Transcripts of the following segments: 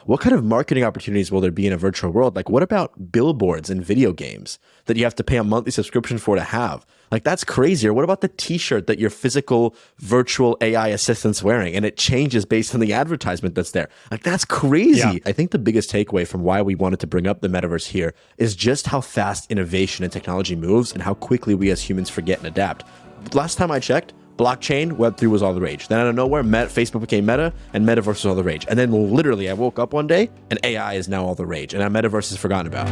what kind of marketing opportunities will there be in a virtual world? Like, what about billboards in video games that you have to pay a monthly subscription for to have? Like, that's crazy. Or what about the t-shirt that your physical virtual AI assistant's wearing and it changes based on the advertisement that's there? Like, that's crazy. Yeah. I think the biggest takeaway from why we wanted to bring up the metaverse here is just how fast innovation and technology moves and how quickly we as humans forget and adapt. Last time I checked, blockchain, Web3 was all the rage. Then out of nowhere, Facebook became Meta, and Metaverse was all the rage. And then literally, I woke up one day, and AI is now all the rage, and our Metaverse is forgotten about.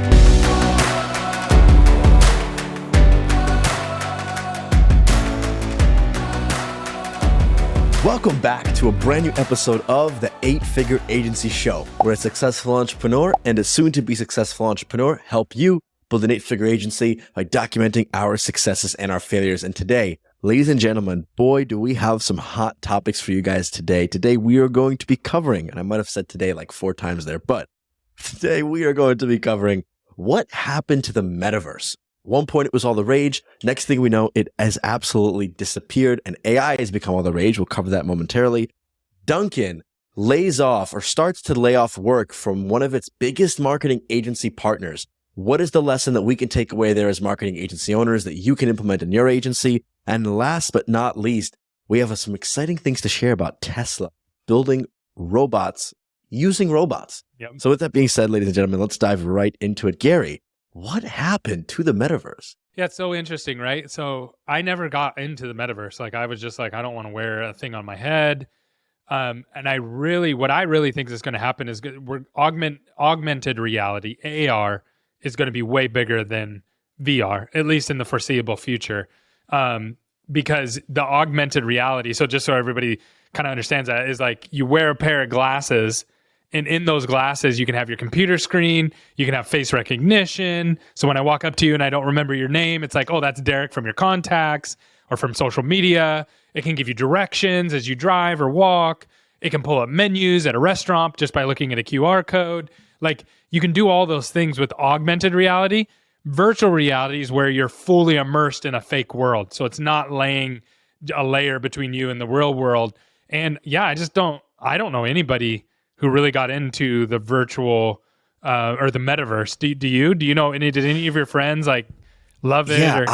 Welcome back to a brand new episode of the 8-Figure Agency Show, where a successful entrepreneur and a soon-to-be successful entrepreneur help you build an 8-figure agency by documenting our successes and our failures. And today, ladies and gentlemen, boy, do we have some hot topics for you guys today. Today, we are going to be covering, and I might have said today like 4 times there, but today we are going to be covering what happened to the metaverse. At one point, it was all the rage. Next thing we know, it has absolutely disappeared, and AI has become all the rage. We'll cover that momentarily. Dunkin' lays off or starts to lay off work from one of its biggest marketing agency partners. What is the lesson that we can take away there as marketing agency owners that you can implement in your agency? And last but not least, we have some exciting things to share about Tesla building robots using robots. Yep. So with that being said, ladies and gentlemen, let's dive right into it. Gary, what happened to the metaverse? Yeah, it's so interesting, right? So I never got into the metaverse. Like I was just like, I don't want to wear a thing on my head. And what I really think is going to happen is augmented reality, AR, is going to be way bigger than VR, at least in the foreseeable future. Because the augmented reality, so just so everybody kind of understands that, is like you wear a pair of glasses, and in those glasses, you can have your computer screen, you can have face recognition. So when I walk up to you and I don't remember your name, it's like, oh, that's Derek from your contacts or from social media. It can give you directions as you drive or walk. It can pull up menus at a restaurant just by looking at a QR code. Like, you can do all those things with augmented reality. Virtual reality is where you're fully immersed in a fake world. So it's not laying a layer between you and the real world. And yeah, I don't know anybody who really got into the virtual or the metaverse. Do you know did any of your friends like love it? Yeah,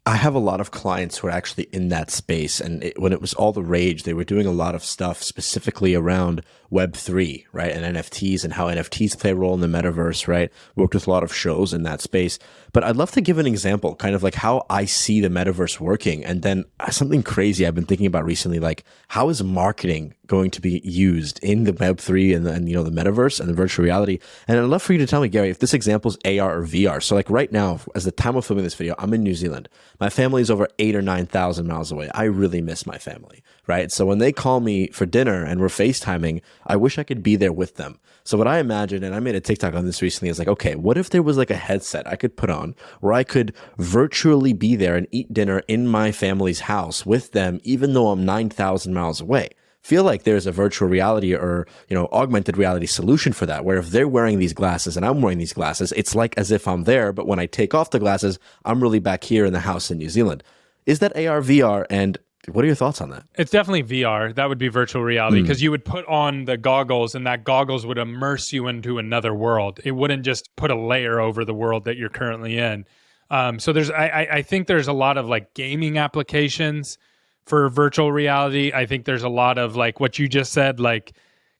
I have a lot of clients who are actually in that space. And when it was all the rage, they were doing a lot of stuff specifically around Web3, right? And NFTs and how NFTs play a role in the metaverse, right? Worked with a lot of shows in that space. But I'd love to give an example, kind of like how I see the metaverse working. And then something crazy I've been thinking about recently, like how is marketing going to be used in the Web3 and the metaverse and the virtual reality? And I'd love for you to tell me, Gary, if this example is AR or VR. So like right now, as the time of filming this video, I'm in New Zealand. My family is over 8,000 or 9,000 miles away. I really miss my family, right? So when they call me for dinner and we're FaceTiming, I wish I could be there with them. So what I imagine, and I made a TikTok on this recently, is like, okay, what if there was like a headset I could put on where I could virtually be there and eat dinner in my family's house with them, even though I'm 9,000 miles away? Feel like there's a virtual reality or, augmented reality solution for that, where if they're wearing these glasses and I'm wearing these glasses, it's like as if I'm there, but when I take off the glasses, I'm really back here in the house in New Zealand. Is that AR, VR, and what are your thoughts on that? It's definitely VR. That would be virtual reality because you would put on the goggles and that goggles would immerse you into another world. It wouldn't just put a layer over the world that you're currently in. So I think there's a lot of like gaming applications for virtual reality. I think there's a lot of like what you just said, like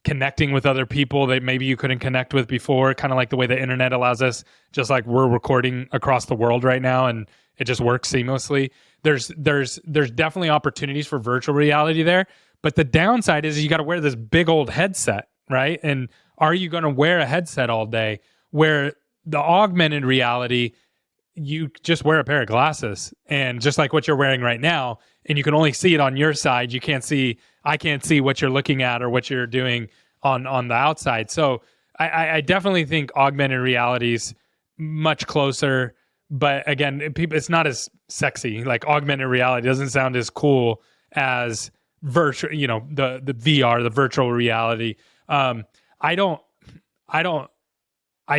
connecting with other people that maybe you couldn't connect with before, kind of like the way the internet allows us, just like we're recording across the world right now and it just works seamlessly. There's definitely opportunities for virtual reality there, but the downside is you got to wear this big old headset, right? And are you going to wear a headset all day? Where the augmented reality, you just wear a pair of glasses and just like what you're wearing right now, and you can only see it on your side. I can't see what you're looking at or what you're doing on the outside. So I definitely think augmented reality is much closer. But again, it's not as sexy. Like augmented reality doesn't sound as cool as virtual, the VR, the virtual reality. I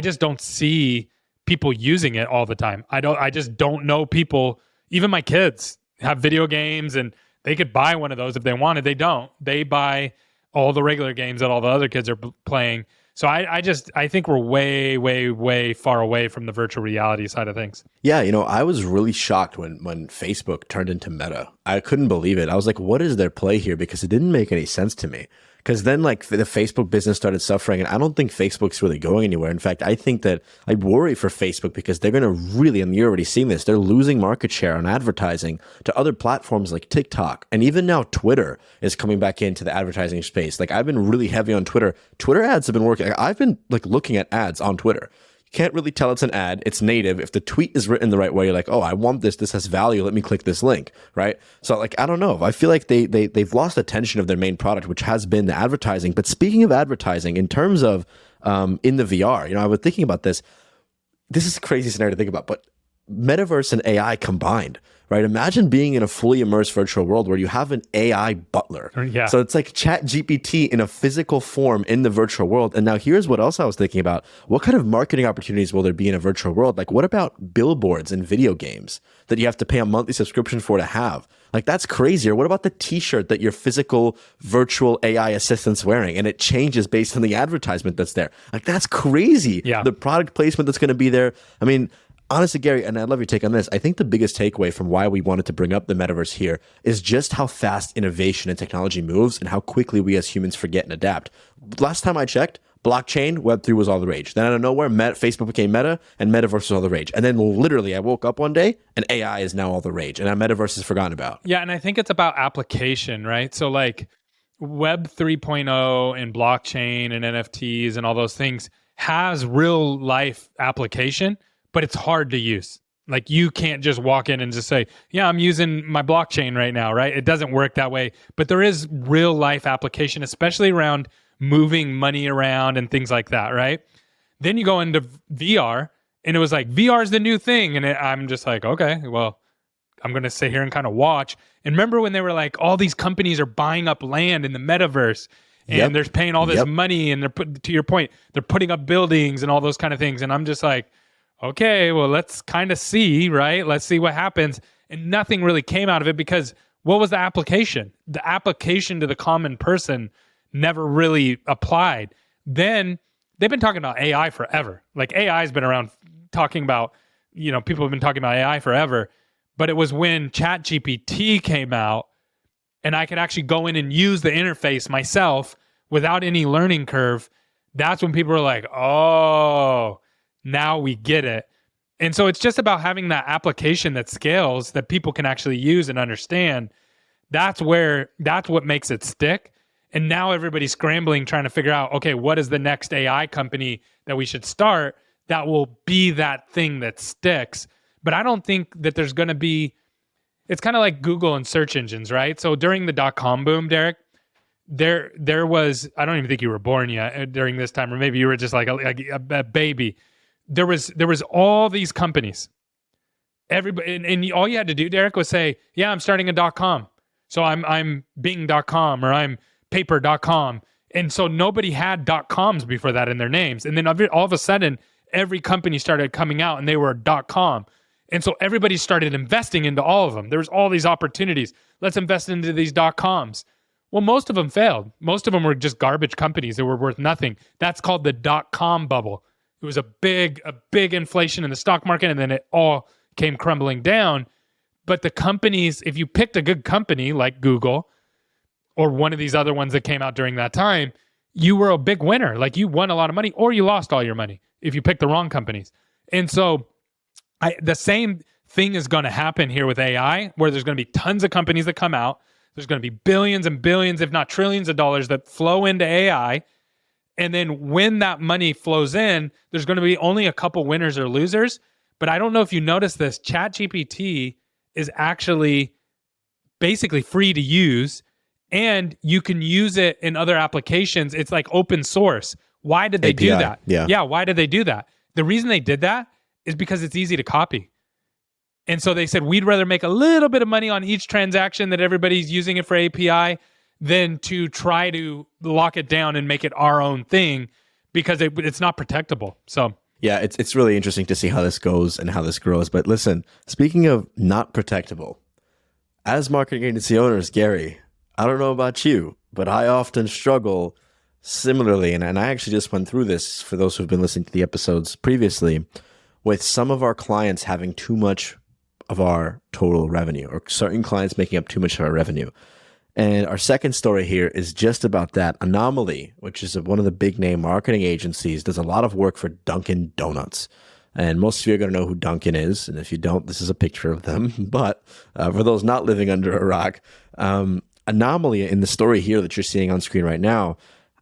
just don't see people using it all the time. I just don't know people. Even my kids have video games and they could buy one of those if they wanted. They don't. They buy all the regular games that all the other kids are playing. So I think we're way, way, way far away from the virtual reality side of things. Yeah, I was really shocked when Facebook turned into Meta. I couldn't believe it. I was like, what is their play here? Because it didn't make any sense to me. Because then like the Facebook business started suffering, and I don't think Facebook's really going anywhere. In fact, I think that I worry for Facebook because they're going to really, and you're already seeing this, they're losing market share on advertising to other platforms like TikTok. And even now Twitter is coming back into the advertising space. Like I've been really heavy on Twitter. Twitter ads have been working. I've been like looking at ads on Twitter. Can't really tell it's an ad. It's native. If the tweet is written the right way, you're like, oh, I want this. This has value. Let me click this link, right? So like, I don't know. I feel like they've lost attention of their main product, which has been the advertising. But speaking of advertising, in terms of in the VR, I was thinking about this. This is a crazy scenario to think about, but Metaverse and AI combined, right? Imagine being in a fully immersed virtual world where you have an AI butler. Yeah. So it's like Chat GPT in a physical form in the virtual world. And now here's what else I was thinking about. What kind of marketing opportunities will there be in a virtual world? Like what about billboards in video games that you have to pay a monthly subscription for to have? Like that's crazy. Or what about the t-shirt that your physical virtual AI assistant's wearing and it changes based on the advertisement that's there? Like that's crazy. Yeah. The product placement that's going to be there. I mean, honestly, Gary, and I'd love your take on this. I think the biggest takeaway from why we wanted to bring up the metaverse here is just how fast innovation and technology moves and how quickly we as humans forget and adapt. Last time I checked, blockchain, Web3 was all the rage. Then out of nowhere, Facebook became Meta and Metaverse was all the rage. And then literally I woke up one day and AI is now all the rage and our Metaverse is forgotten about. Yeah, and I think it's about application, right? So like Web 3.0 and blockchain and NFTs and all those things has real life application, but it's hard to use. Like you can't just walk in and just say, yeah, I'm using my blockchain right now, right? It doesn't work that way. But there is real life application, especially around moving money around and things like that, right? Then you go into VR and it was like, VR is the new thing. And I'm just like, okay, well, I'm going to sit here and kind of watch. And remember when they were like, all these companies are buying up land in the metaverse and they're paying all this money and to your point, they're putting up buildings and all those kind of things. And I'm just like, okay, well, let's kind of see, right? Let's see what happens. And nothing really came out of it because what was the application? The application to the common person never really applied. Then they've been talking about AI forever. Like AI has been around talking about, people have been talking about AI forever. But it was when Chat GPT came out and I could actually go in and use the interface myself without any learning curve. That's when people were like, oh, now we get it. And so it's just about having that application that scales that people can actually use and understand. That's what makes it stick. And now everybody's scrambling, trying to figure out, okay, what is the next AI company that we should start that will be that thing that sticks? But I don't think that there's going to be, it's kind of like Google and search engines, right? So during the .com boom, Derek, there was, I don't even think you were born yet during this time, or maybe you were just like a baby. There was all these companies. Everybody, and all you had to do, Derek, was say, yeah, I'm starting a .com. So I'm Bing.com or I'm Paper.com. And so nobody had .coms before that in their names. And then all of a sudden, every company started coming out and they were .com. And so everybody started investing into all of them. There was all these opportunities. Let's invest into these .coms. Well, most of them failed. Most of them were just garbage companies that were worth nothing. That's called the .com bubble. It was a big inflation in the stock market, and then it all came crumbling down. But the companies, if you picked a good company like Google or one of these other ones that came out during that time, you were a big winner. Like you won a lot of money, or you lost all your money if you picked the wrong companies. And so the same thing is going to happen here with AI, where there's going to be tons of companies that come out. There's going to be billions and billions, if not trillions of dollars that flow into AI. And then when that money flows in, there's going to be only a couple winners or losers. But I don't know if you noticed this, ChatGPT is actually basically free to use, and you can use it in other applications. It's like open source. Why did they do that? Yeah, why did they do that? The reason they did that is because it's easy to copy. And so they said, we'd rather make a little bit of money on each transaction that everybody's using it for API than to try to lock it down and make it our own thing, because it's not protectable. So yeah, it's really interesting to see how this goes and how this grows. But listen, speaking of not protectable, as marketing agency owners, Gary, I don't know about you, but I often struggle Similarly, and I actually just went through this for those who've been listening to the episodes previously, with some of our clients having too much of our total revenue, or certain clients making up too much of our revenue. And our second story here is just about that. Anomaly, which is one of the big name marketing agencies, does a lot of work for Dunkin' Donuts. And most of you are going to know who Dunkin' is. And if you don't, this is a picture of them. But for those not living under a rock, Anomaly in the story here that you're seeing on screen right now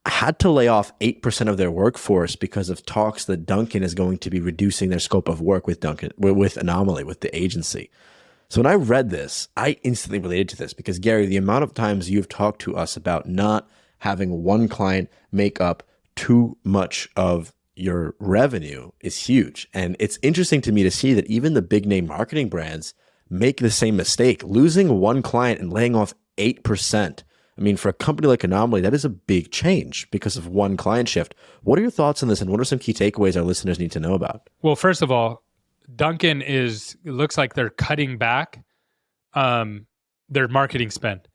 had to lay off 8% of their workforce because of talks that Dunkin' is going to be reducing their scope of work with with Anomaly, with the agency. So when I read this, I instantly related to this because, Gary, the amount of times you've talked to us about not having one client make up too much of your revenue is huge. And it's interesting to me to see that even the big name marketing brands make the same mistake, losing one client and laying off 8%. I mean, for a company like Anomaly, that is a big change because of one client shift. What are your thoughts on this, and what are some key takeaways our listeners need to know about? Well, first of all, Dunkin' it looks like they're cutting back their marketing spend,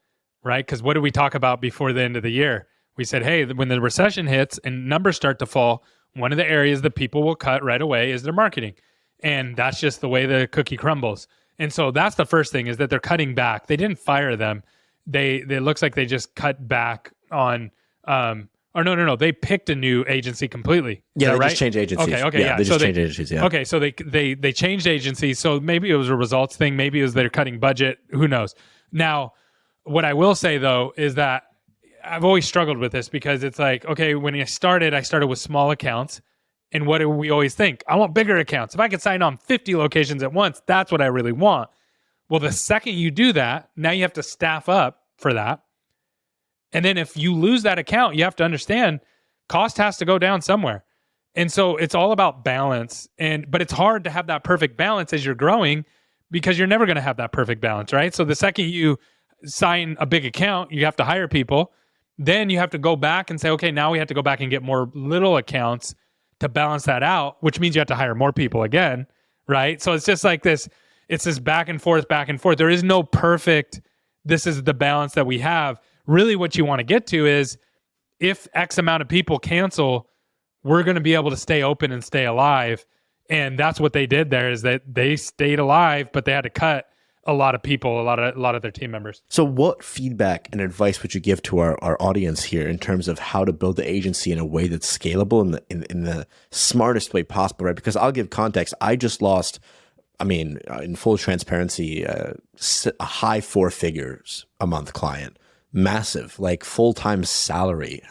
right? Because what did we talk about before the end of the year? We said, hey, when the recession hits and numbers start to fall, one of the areas that people will cut right away is their marketing. And that's just the way the cookie crumbles. And so that's the first thing, is that they're cutting back. They didn't fire them. It looks like they just cut back on no. They picked a new agency completely. Yeah, they right? just changed agencies. Okay, yeah. They just changed agencies, yeah. Okay, so they changed agencies. So maybe it was a results thing. Maybe it was they're cutting budget. Who knows? Now, what I will say, though, is that I've always struggled with this because it's like, okay, when I started with small accounts. And what do we always think? I want bigger accounts. If I could sign on 50 locations at once, that's what I really want. Well, the second you do that, now you have to staff up for that. And then if you lose that account, you have to understand cost has to go down somewhere. And so it's all about balance. But it's hard to have that perfect balance as you're growing because you're never going to have that perfect balance, right? So the second you sign a big account, you have to hire people. Then you have to go back and say, okay, now we have to go back and get more little accounts to balance that out, which means you have to hire more people again, right? So it's just like this, it's this back and forth. There is no perfect, this is the balance that we have. Really what you want to get to is if X amount of people cancel, we're going to be able to stay open and stay alive. And that's what they did there, is that they stayed alive, but they had to cut a lot of people, a lot of their team members. So what feedback and advice would you give to our audience here in terms of how to build the agency in a way that's scalable in the smartest way possible, right? Because I'll give context. I just lost, in full transparency, a high 4 figures a month client, massive, like full-time salary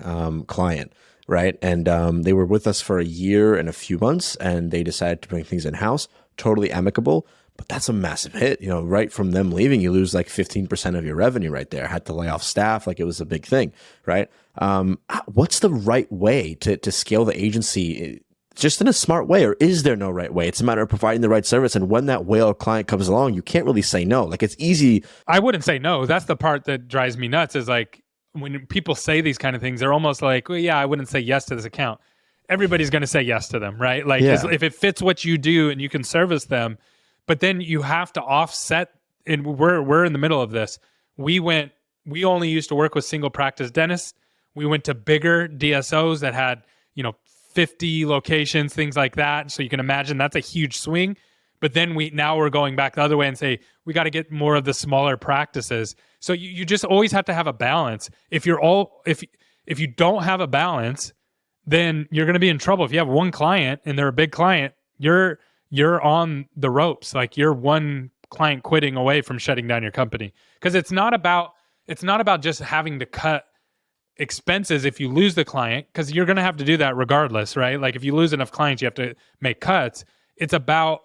client, right? And they were with us for a year and a few months, and they decided to bring things in-house, totally amicable. But that's a massive hit, right from them leaving, you lose like 15% of your revenue right there. Had to lay off staff, like it was a big thing, right? What's the right way to scale the agency just in a smart way, or is there no right way? It's a matter of providing the right service. And when that whale client comes along, you can't really say no. Like, it's easy. I wouldn't say no. That's the part that drives me nuts, is like when people say these kind of things, they're almost like, well, yeah, I wouldn't say yes to this account. Everybody's going to say yes to them, right? Like if it fits what you do and you can service them. But then you have to offset, and we're in the middle of this. We only used to work with single practice dentists. We went to bigger DSOs that had, 50 locations, things like that. So you can imagine that's a huge swing. But then now we're going back the other way and say, we got to get more of the smaller practices. So you just always have to have a balance. If you don't have a balance, then you're going to be in trouble. If you have one client and they're a big client, you're on the ropes. Like, you're one client quitting away from shutting down your company. Because it's not about just having to cut expenses if you lose the client, because you're going to have to do that regardless, right? Like, if you lose enough clients, you have to make cuts. It's about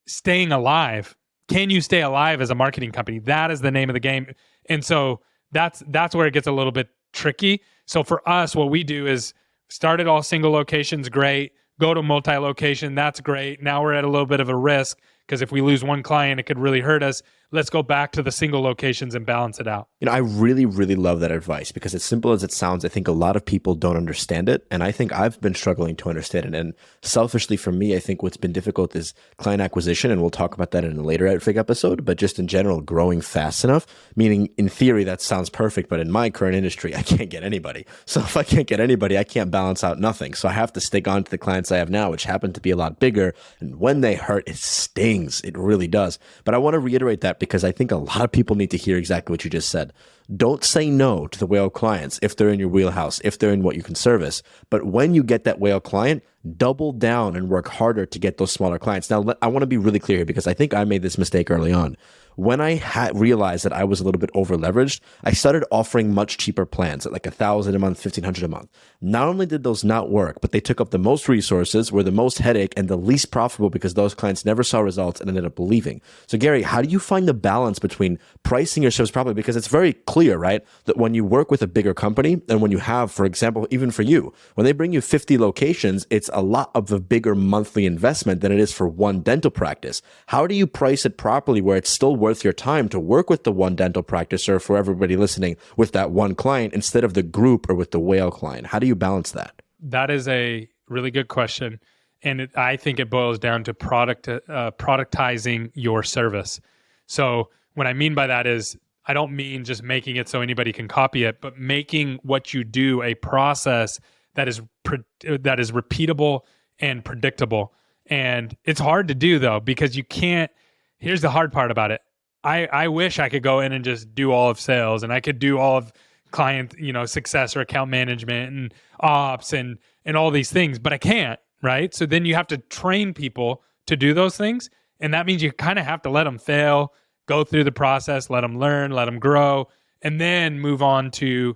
staying alive. Can you stay alive as a marketing company? That is the name of the game. And so that's where it gets a little bit tricky. So for us, what we do is start at all single locations, great. Go to multi-location, that's great. Now we're at a little bit of a risk, because if we lose one client, it could really hurt us. let's go back to the single locations and balance it out. I really, really love that advice because as simple as it sounds, I think a lot of people don't understand it. And I think I've been struggling to understand it. And selfishly for me, I think what's been difficult is client acquisition. And we'll talk about that in a later episode, but just in general, growing fast enough, meaning in theory, that sounds perfect. But in my current industry, I can't get anybody. So if I can't get anybody, I can't balance out nothing. So I have to stick on to the clients I have now, which happen to be a lot bigger. And when they hurt, it stings. It really does. But I want to reiterate that because I think a lot of people need to hear exactly what you just said. Don't say no to the whale clients if they're in your wheelhouse, if they're in what you can service. But when you get that whale client, double down and work harder to get those smaller clients. Now, I want to be really clear here because I think I made this mistake early on. When I realized that I was a little bit over leveraged, I started offering much cheaper plans at like $1,000 a month, $1,500 a month. Not only did those not work, but they took up the most resources, were the most headache, and the least profitable because those clients never saw results and ended up leaving. So Gary, how do you find the balance between pricing your service properly? Because it's very clear, right, that when you work with a bigger company and when you have, for example, even for you, when they bring you 50 locations, it's a lot of a bigger monthly investment than it is for one dental practice. How do you price it properly where it's still worth your time to work with the one dental practice, or for everybody listening, with that one client instead of the group or with the whale client? How do you balance that? That is a really good question. And I think it boils down to productizing your service. So what I mean by that is, I don't mean just making it so anybody can copy it, but making what you do a process that is repeatable and predictable. And it's hard to do though, because you can't. Here's the hard part about it. I wish I could go in and just do all of sales, and I could do all of client, success or account management and ops and all these things, but I can't, right? So then you have to train people to do those things. And that means you kind of have to let them fail, go through the process, let them learn, let them grow, and then move on to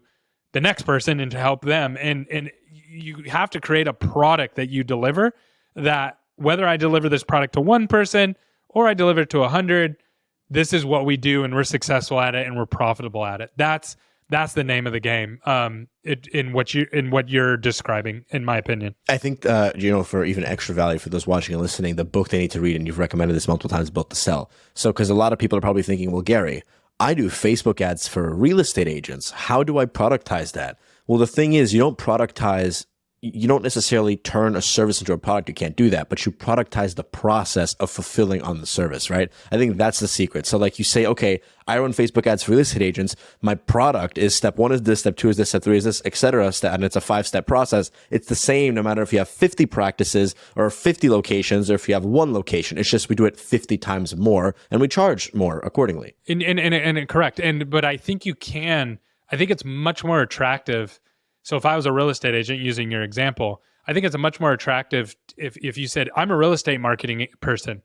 the next person and to help them. And you have to create a product that you deliver, that whether I deliver this product to one person or I deliver it to 100, this is what we do, and we're successful at it, and we're profitable at it. That's the name of the game. In what you're describing, in my opinion. I think for even extra value for those watching and listening, the book they need to read, and you've recommended this multiple times, Built to Sell. So, because a lot of people are probably thinking, well, Gary, I do Facebook ads for real estate agents. How do I productize that? Well, the thing is, you don't necessarily turn a service into a product. You can't do that, but you productize the process of fulfilling on the service, right? I think that's the secret. So like you say, okay, I run Facebook ads for real estate agents. My product is step 1 is this, step 2 is this, step 3 is this, et cetera. And it's a 5-step process. It's the same no matter if you have 50 practices or 50 locations or if you have one location. It's just we do it 50 times more and we charge more accordingly. And correct. But I think I think it's much more attractive. So if I was a real estate agent, using your example, I think it's a much more attractive if you said, I'm a real estate marketing person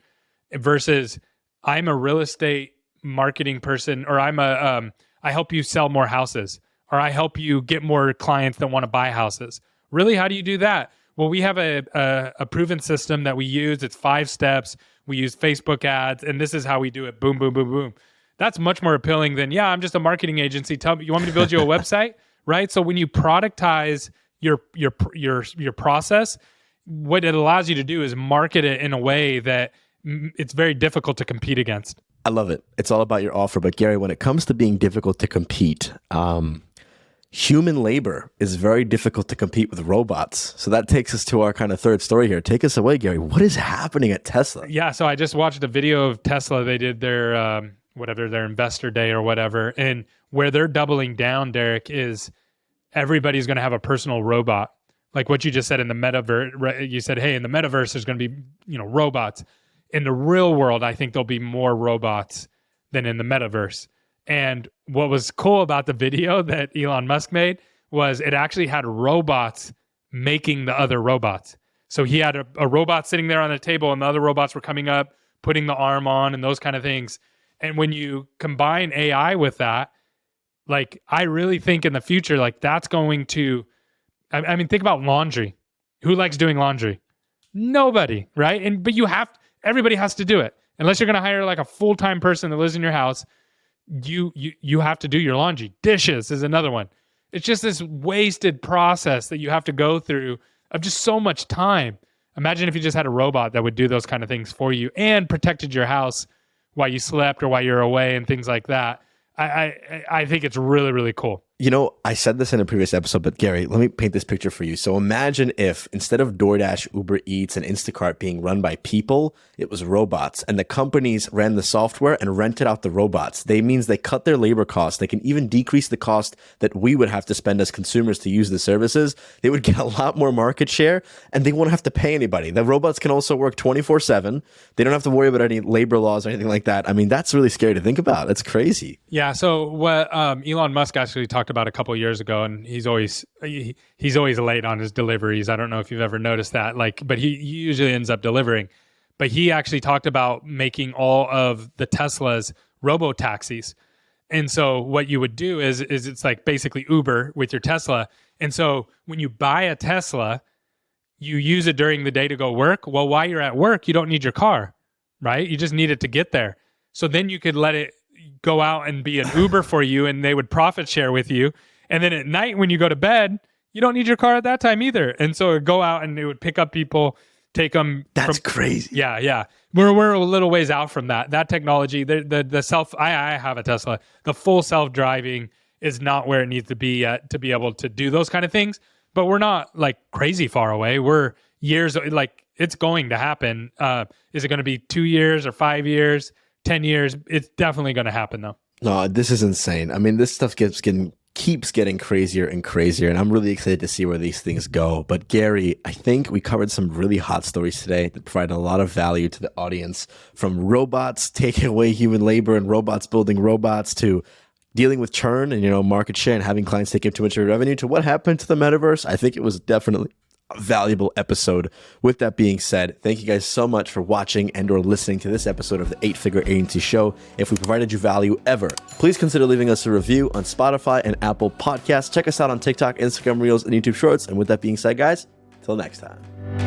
versus I'm a real estate marketing person, or I help you sell more houses, or I help you get more clients that want to buy houses. Really, how do you do that? Well, we have a proven system that we use. It's 5 steps. We use Facebook ads, and this is how we do it. Boom, boom, boom, boom. That's much more appealing than, I'm just a marketing agency. Tell me, you want me to build you a website? Right? So when you productize your process, what it allows you to do is market it in a way that it's very difficult to compete against. I love it. It's all about your offer. But Gary, when it comes to being difficult to compete, human labor is very difficult to compete with robots. So that takes us to our kind of third story here. Take us away, Gary. What is happening at Tesla? Yeah. So I just watched a video of Tesla. They did their their investor day or whatever, and where they're doubling down, Derek, is everybody's going to have a personal robot. Like what you just said in the metaverse, you said, hey, in the metaverse, there's going to be, robots. In the real world, I think there'll be more robots than in the metaverse. And what was cool about the video that Elon Musk made was it actually had robots making the other robots. So he had a robot sitting there on a table, and the other robots were coming up, putting the arm on and those kind of things. And when you combine AI with that, like, I really think in the future, like, that's going to, I mean, think about laundry. Who likes doing laundry? Nobody, right? But everybody has to do it. Unless you're going to hire like a full-time person that lives in your house, you have to do your laundry. Dishes is another one. It's just this wasted process that you have to go through of just so much time. Imagine if you just had a robot that would do those kind of things for you and protected your house while you slept or while you're away and things like that. I think it's really, really cool. You know, I said this in a previous episode, but Gary, let me paint this picture for you. So imagine if instead of DoorDash, Uber Eats, and Instacart being run by people, it was robots, and the companies ran the software and rented out the robots. They means they cut their labor costs. They can even decrease the cost that we would have to spend as consumers to use the services. They would get a lot more market share, and they won't have to pay anybody. The robots can also work 24/7. They don't have to worry about any labor laws or anything like that. I mean, that's really scary to think about. That's crazy. Yeah. So what Elon Musk actually talked about a couple of years ago, and he's always late on his deliveries. I don't know if you've ever noticed that, but he usually ends up delivering. But he actually talked about making all of the Teslas robo taxis. And so what you would do is it's like basically Uber with your Tesla. And so when you buy a Tesla, you use it during the day to go work. Well, while you're at work, you don't need your car, right? You just need it to get there. So then you could let it go out and be an Uber for you, and they would profit share with you. And then at night when you go to bed, you don't need your car at that time either. And so it would go out and it would pick up people, take them. That's crazy. Yeah. We're a little ways out from that. That technology, the self, I have a Tesla. The full self-driving is not where it needs to be yet to be able to do those kind of things. But we're not like crazy far away. We're years, like it's going to happen. Is it going to be 2 years or 5 years, 10 years? It's definitely going to happen though. No, this is insane. I mean, this stuff keeps getting crazier and crazier, and I'm really excited to see where these things go. But Gary, I think we covered some really hot stories today that provide a lot of value to the audience, from robots taking away human labor and robots building robots, to dealing with churn and, market share and having clients take in too much of your revenue, to what happened to the metaverse. I think it was definitely a valuable episode. With that being said, thank you guys so much for watching and or listening to this episode of the 8-Figure Agency Show. If we provided you value ever, please consider leaving us a review on Spotify and Apple Podcasts. Check us out on TikTok, Instagram Reels, and YouTube Shorts. And with that being said, guys, till next time.